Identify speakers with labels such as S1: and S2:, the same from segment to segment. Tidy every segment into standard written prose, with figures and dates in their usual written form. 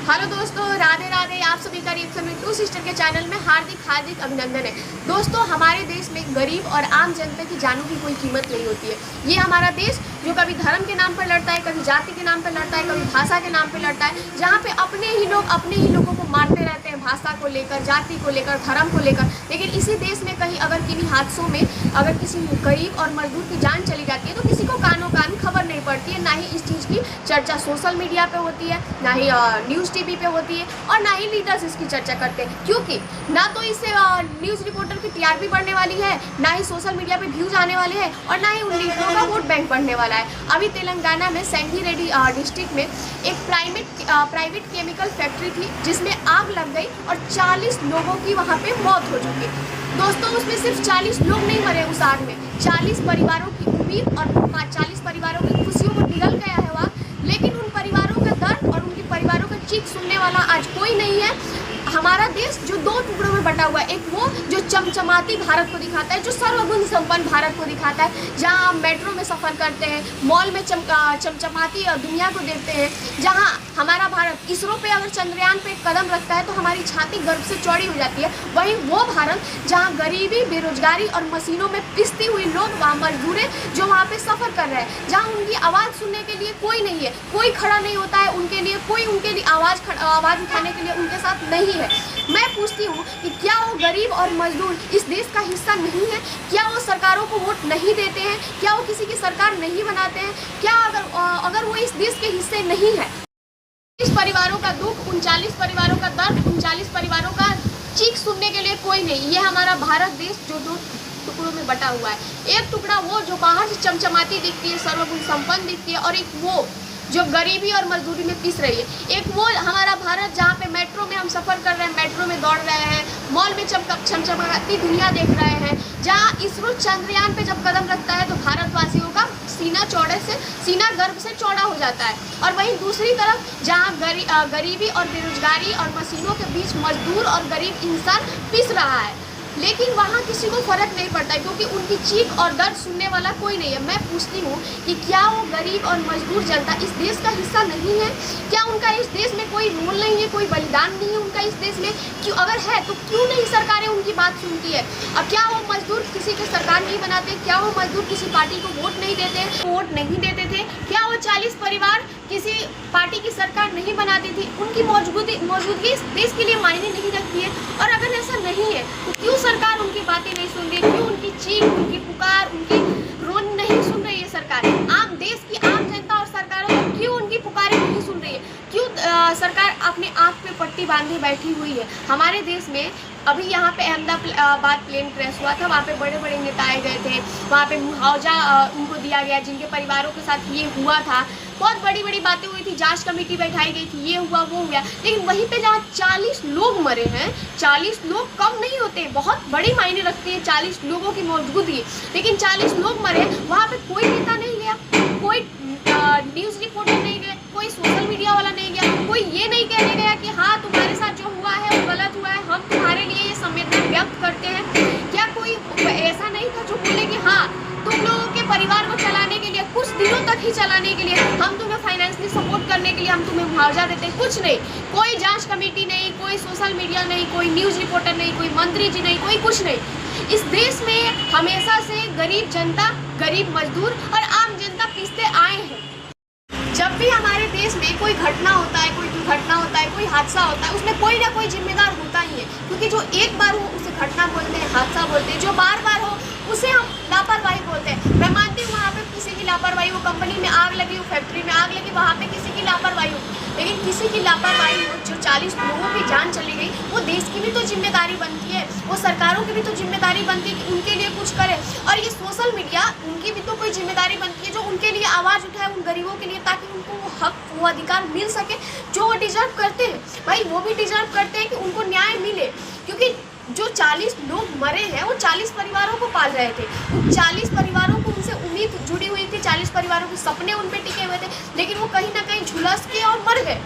S1: Hello दोस्तों, राधे राधे। आप सभी का रिएक्शन में टू सिस्टर के चैनल में हार्दिक हार्दिक अभिनंदन है। दोस्तों, हमारे देश में गरीब और आम जनता की जानों की कोई कीमत नहीं होती है। ये हमारा देश जो कभी धर्म के नाम पर लड़ता है, कभी जाति के नाम पर लड़ता है, कभी भाषा के नाम पर लड़ता है, जहाँ पे अपने ही लोग अपने ही लोगों को मारते रहते हैं, भाषा को लेकर, जाति को लेकर, धर्म को लेकर। लेकिन इसी देश में कहीं अगर किन्हीं हादसों में अगर किसी गरीब और मजदूर की जान चली जाती है तो किसी को कानों कान खबर नहीं पड़ती है। ना ही इस चीज़ की चर्चा सोशल मीडिया पे होती है, ना ही न्यूज़ टीवी पे होती है, और ना ही लीडर्स इसकी चर्चा करते हैं। क्योंकि ना तो इससे न्यूज़ रिपोर्टर की टीआरपी बढ़ने वाली है, ना ही सोशल मीडिया पे व्यूज आने वाले हैं, और ना ही उन लीडरों का वोट बैंक बढ़ने वाला है। अभी तेलंगाना में संगारेड्डी डिस्ट्रिक्ट में एक प्राइवेट केमिकल फैक्ट्री थी जिसमें आग लग गई और 40 लोगों की वहाँ पे मौत हो चुकी। दोस्तों, उसमें सिर्फ 40 लोग नहीं मरे उस आग में, 40 परिवारों की उम्मीद और 40 परिवारों की खुशियों को निगल गया है वहाँ। लेकिन उन परिवारों का दर्द और उनके परिवारों का चीख सुनने वाला आज कोई नहीं है। हमारा देश जो दो टुकड़ों में बटा हुआ है, एक वो जो चमचमाती भारत को दिखाता है, जो सर्वगुण संपन्न भारत को दिखाता है, जहां हम मेट्रो में सफ़र करते हैं, मॉल में चमचमाती दुनिया को देखते हैं, जहां हमारा भारत इसरो पे अगर चंद्रयान पे कदम रखता है तो हमारी छाती गर्व से चौड़ी हो जाती है। वहीं वो भारत जहां गरीबी, बेरोजगारी और मशीनों में पिसती हुई लोग वहाँ मजदूर हैं जो वहाँ पे सफ़र कर रहे हैं, जहाँ उनकी आवाज़ सुनने के लिए कोई नहीं है, कोई खड़ा नहीं होता है उनके लिए, कोई उनके लिए आवाज़ उठाने के लिए उनके साथ नहीं है। मैं पूछती हूँ कि क्या वो गरीब और मजदूर इस देश का हिस्सा नहीं है? क्या वो सरकारों को वोट नहीं देते हैं? क्या वो किसी की सरकार नहीं बनाते हैं? क्या अगर वो इस देश के हिस्से नहीं है? 40 परिवारों का दुख, 39 परिवारों का दर्द, 39 परिवारों का चीख सुनने के लिए कोई नहीं। ये हमारा भारत देश जो दो टुकड़ों में बटा हुआ है, एक टुकड़ा वो जो बाहर से चमचमाती दिखती है, सर्वगुण संपन्न दिखती है, और एक वो जो गरीबी और मजदूरी में पिस रही है। एक वो हमारा भारत जहाँ पे मेट्रो में हम सफ़र कर रहे हैं, मेट्रो में दौड़ रहे हैं, मॉल में चमचमाती दुनिया देख रहे हैं, जहाँ इसरो चंद्रयान पे जब कदम रखता है तो भारतवासियों का सीना गर्व से चौड़ा हो जाता है। और वहीं दूसरी तरफ जहाँ गरीबी और बेरोजगारी और मशीनों के बीच मजदूर और गरीब इंसान पिस रहा है, लेकिन वहाँ किसी को फ़र्क नहीं पड़ता है, क्योंकि उनकी चीख और दर्द सुनने वाला कोई नहीं है। मैं पूछती हूँ कि क्या वो गरीब और मजदूर जनता इस देश का हिस्सा नहीं है? क्या उनका इस देश में कोई रोल नहीं है, कोई बलिदान नहीं है उनका इस देश में? क्यों अगर है तो क्यों नहीं सरकारें उनकी बात सुनती है? अब क्या वो मजदूर किसी की सरकार नहीं बनाते? क्या वो मजदूर किसी पार्टी को वोट नहीं देते? वोट नहीं देते थे? क्या वो 40 परिवार किसी पार्टी की सरकार नहीं बनाती थी? उनकी मौजूदगी इस देश के लिए मायने नहीं रखती है। और अगर ऐसा नहीं है तो क्यों सरकार उनकी बातें नहीं सुन रही? क्यों उनकी चीख, उनकी पुकार, उनकी रोन नहीं सुन रही है सरकार? आम देश की आम जनता और सरकारों को क्यों उनकी पुकारें नहीं सुन रही है? क्यों सरकार अपने आँख पे पट्टी बांधे बैठी हुई है? हमारे देश में अभी यहाँ पे अहमदाबाद प्लेन क्रैश हुआ था, वहाँ पे बड़े बड़े नेता आए गए थे, वहाँ पे मुआवजा उनको दिया गया जिनके परिवारों के साथ ये हुआ था। बहुत बड़ी बड़ी बातें हुई थी, जांच कमेटी बैठाई गई थी, ये हुआ वो हुआ। लेकिन वहीं पे जहाँ 40 लोग मरे हैं, 40 लोग कम नहीं होते, बहुत बड़ी मायने रखती है 40 लोगों की मौजूदगी। लेकिन 40 लोग मरे, वहाँ पे कोई नेता नहीं गया, कोई न्यूज़ रिपोर्टर नहीं गया, कोई सोशल मीडिया वाला नहीं गया, कोई ये नहीं कहने गया कि हाँ तुम्हारे साथ जो हुआ है वो गलत हुआ है, हम तुम्हारे लिए ये संवेदना व्यक्त करते हैं। क्या कोई ऐसा नहीं था जो बोले कि हाँ तुम लोगों के परिवार को चलाने के लिए, कुछ दिनों तक ही चलाने के लिए हम तुम्हें फाइनेंशियली सपोर्ट करने के लिए हम तुम्हें मुआवजा देते हैं? कुछ नहीं, कोई जांच कमेटी नहीं, कोई सोशल मीडिया नहीं, कोई न्यूज़ रिपोर्टर नहीं, कोई मंत्री जी नहीं, कोई कुछ नहीं। इस देश में हमेशा से गरीब जनता, गरीब मजदूर और आम जनता पिसते आए हैं। जब भी हमारे देश में कोई घटना होता है, कोई दुर्घटना होता है, कोई हादसा होता है, उसमें कोई ना कोई जिम्मेदार होता ही है। क्योंकि जो एक बार हो उसे घटना बोलते हैं, हादसा बोलते हैं, जो बार बार हो उसे हम लापरवाही बोलते हैं। मैं मानती हूँ वहाँ पे किसी की लापरवाही, वो कंपनी में आग लगी, वो फैक्ट्री में आग लगी, वहाँ पे किसी की लापरवाही हो, लेकिन किसी की लापरवाही हो जो 40 लोगों की जान चली गई, वो देश की भी तो जिम्मेदारी बनती है, वो सरकारों की भी तो जिम्मेदारी बनती है कि उनके लिए कुछ करे। और ये सोशल मीडिया, उनकी भी तो कोई जिम्मेदारी बनती है जो उनके लिए आवाज़ उठाए, उन गरीबों के लिए, ताकि उनको वो हक, वो अधिकार मिल सके जो वो डिजर्व करते हैं। भाई वो भी डिजर्व करते हैं कि उनको न्याय मिले, क्योंकि जो 40 लोग मरे हैं वो 40 परिवारों को पाल रहे थे, उन 40 परिवारों को उनसे उम्मीद जुड़ी हुई थी, 40 परिवारों के सपने उन पे टिके हुए थे, लेकिन वो कहीं ना कहीं झुलस के और मर गए।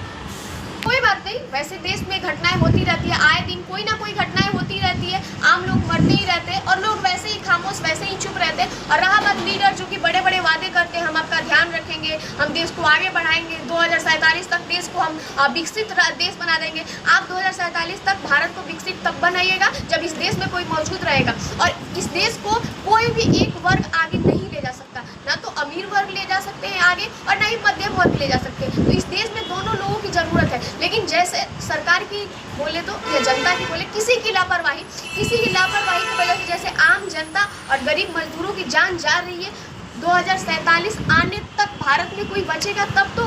S1: कोई बात नहीं। वैसे देश में घटनाएं होती रहती है, आए दिन कोई ना कोई घटनाएं होती रहती है, आम लोग मरते ही रहते हैं और लोग वैसे ही खामोश, वैसे ही चुप रहते हैं। और रहा बात लीडर जो कि बड़े बड़े वादे करते हैं, हम आपका ध्यान रखेंगे, हम देश को आगे बढ़ाएंगे, 2047 तक देश को हम विकसित देश बना देंगे। आप 2047 तक भारत को विकसित तब बनाइएगा जब इस देश में कोई मौजूद रहेगा, और इस देश को कोई भी एक वर्ग आगे नहीं ले जा सकता, ना तो अमीर वर्ग ले जा सकते हैं आगे और ना ही मध्यम वर्ग ले जा सकते हैं। तो इस देश में दोनों लोगों की ज़रूरत है। लेकिन जैसे सरकार की बोले तो या जनता की बोले, किसी की लापरवाही की वजह से जैसे आम जनता और गरीब मजदूरों की जान जा रही है, 2047 आने तक भारत में कोई बचेगा तब तो।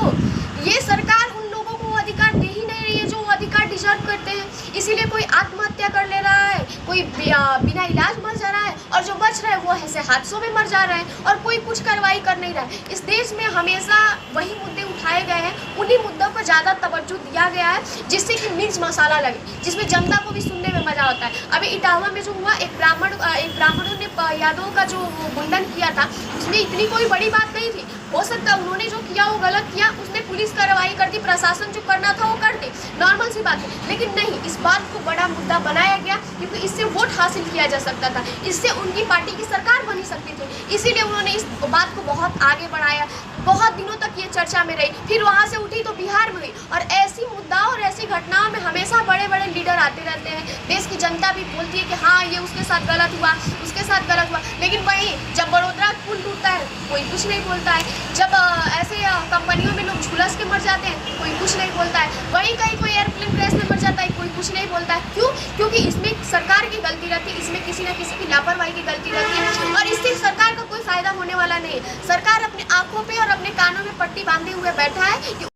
S1: ये सरकार उन लोगों को अधिकार दे ही नहीं रही है जो वो अधिकार डिजर्व करते हैं। इसीलिए कोई आत्महत्या कर ले रहा है, कोई बिना इलाज मर जा रहा है, और जो बच रहा है वो ऐसे हादसों में मर जा रहा है, और कोई कुछ कार्रवाई कर नहीं रहा है। इस देश में हमेशा वही मुद्दे उठाए गए हैं, उन्हीं मुद्दों पर ज़्यादा तवज्जो दिया गया है जिससे कि मिर्च मसाला लगे, जिसमें जनता को भी सुनने में मज़ा आता है। अभी इटावा में जो हुआ, एक ब्राह्मणों ने यादव का जो मुंडन किया था, उसमें इतनी कोई बड़ी बात नहीं थी। हो सकता है उन्होंने जो किया वो गलत किया, उसने पुलिस कार्रवाई कर दी, प्रशासन जो करना था वो कर दे, नॉर्मल सी बात है। लेकिन नहीं, इस बात को बड़ा मुद्दा बनाया गया क्योंकि इससे वोट हासिल किया जा सकता था, इससे उनकी पार्टी की सरकार बनी सकती थी। इसीलिए उन्होंने इस बात को बहुत आगे बढ़ाया, बहुत दिनों तक ये चर्चा में रही, फिर वहाँ से उठी तो बिहार में गई। और ऐसी मुद्दाओं और ऐसी घटनाओं में हमेशा बड़े बड़े लीडर आते रहते हैं। देश की जनता भी बोलती है कि हाँ, ये उसके साथ गलत हुआ, उसके साथ गलत हुआ। लेकिन वहीं जब बड़ोदरा पुल टूटता है कोई कुछ नहीं बोलता है, जब ऐसे कंपनियों में लोग झुलस के मर जाते हैं कोई कुछ नहीं बोलता है, वहीं कहीं कोई एयरप्लेन क्रैश में मर जाता है कोई कुछ नहीं बोलता है। क्यों? क्योंकि इसमें सरकार की गलती रहती है, इसमें किसी न किसी की लापरवाही की गलती रहती है, और इससे सरकार का कोई फायदा होने वाला नहीं है। सरकार अपने आंखों पे और अपने कानों में पट्टी बांधे हुए बैठा है।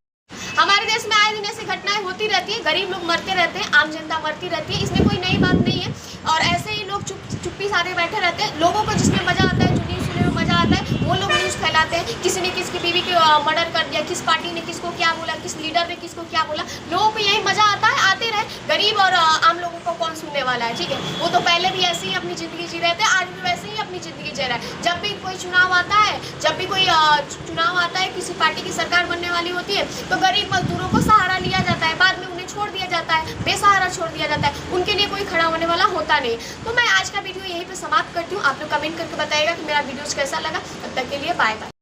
S1: हमारे देश में आए दिन ऐसी घटनाएं होती रहती है, गरीब लोग मरते रहते हैं, आम जनता मरती रहती है, इसमें कोई नई बात नहीं है। और ऐसे ही लोग चुप्पी साधे बैठे रहते हैं। लोगों को जिसमें मज़ा आता है, जो न्यूज़ सुनने में मज़ा आता है, वो लोग न्यूज़ फैलाते हैं। किसी ने किसकी बीवी को मर्डर कर दिया, किस पार्टी ने किसको क्या बोला, किस लीडर ने किसको क्या बोला, लोगों को यही मज़ा आता है, आते रहे। गरीब और आम लोगों को कौन सुनने वाला है? ठीक है, वो तो पहले भी ऐसे ही अपनी ज़िंदगी जी रहे थे, आज भी वैसे ही अपनी ज़िंदगी जी रहा है। जब भी कोई चुनाव आता है, जब भी कोई चुनाव आता है, किसी पार्टी की सरकार बनने वाली होती है, तो गरीब मजदूरों को सहारा लिया जाता है, बाद में उन्हें छोड़ दिया जाता है, बेसहारा छोड़ दिया जाता है, उनके लिए कोई खड़ा होने वाला होता नहीं। तो मैं आज का वीडियो यहीं पे समाप्त करती हूँ। आप लोग कमेंट करके बताइएगा कि मेरा वीडियोस कैसा लगा। तब तक के लिए बाय बाय।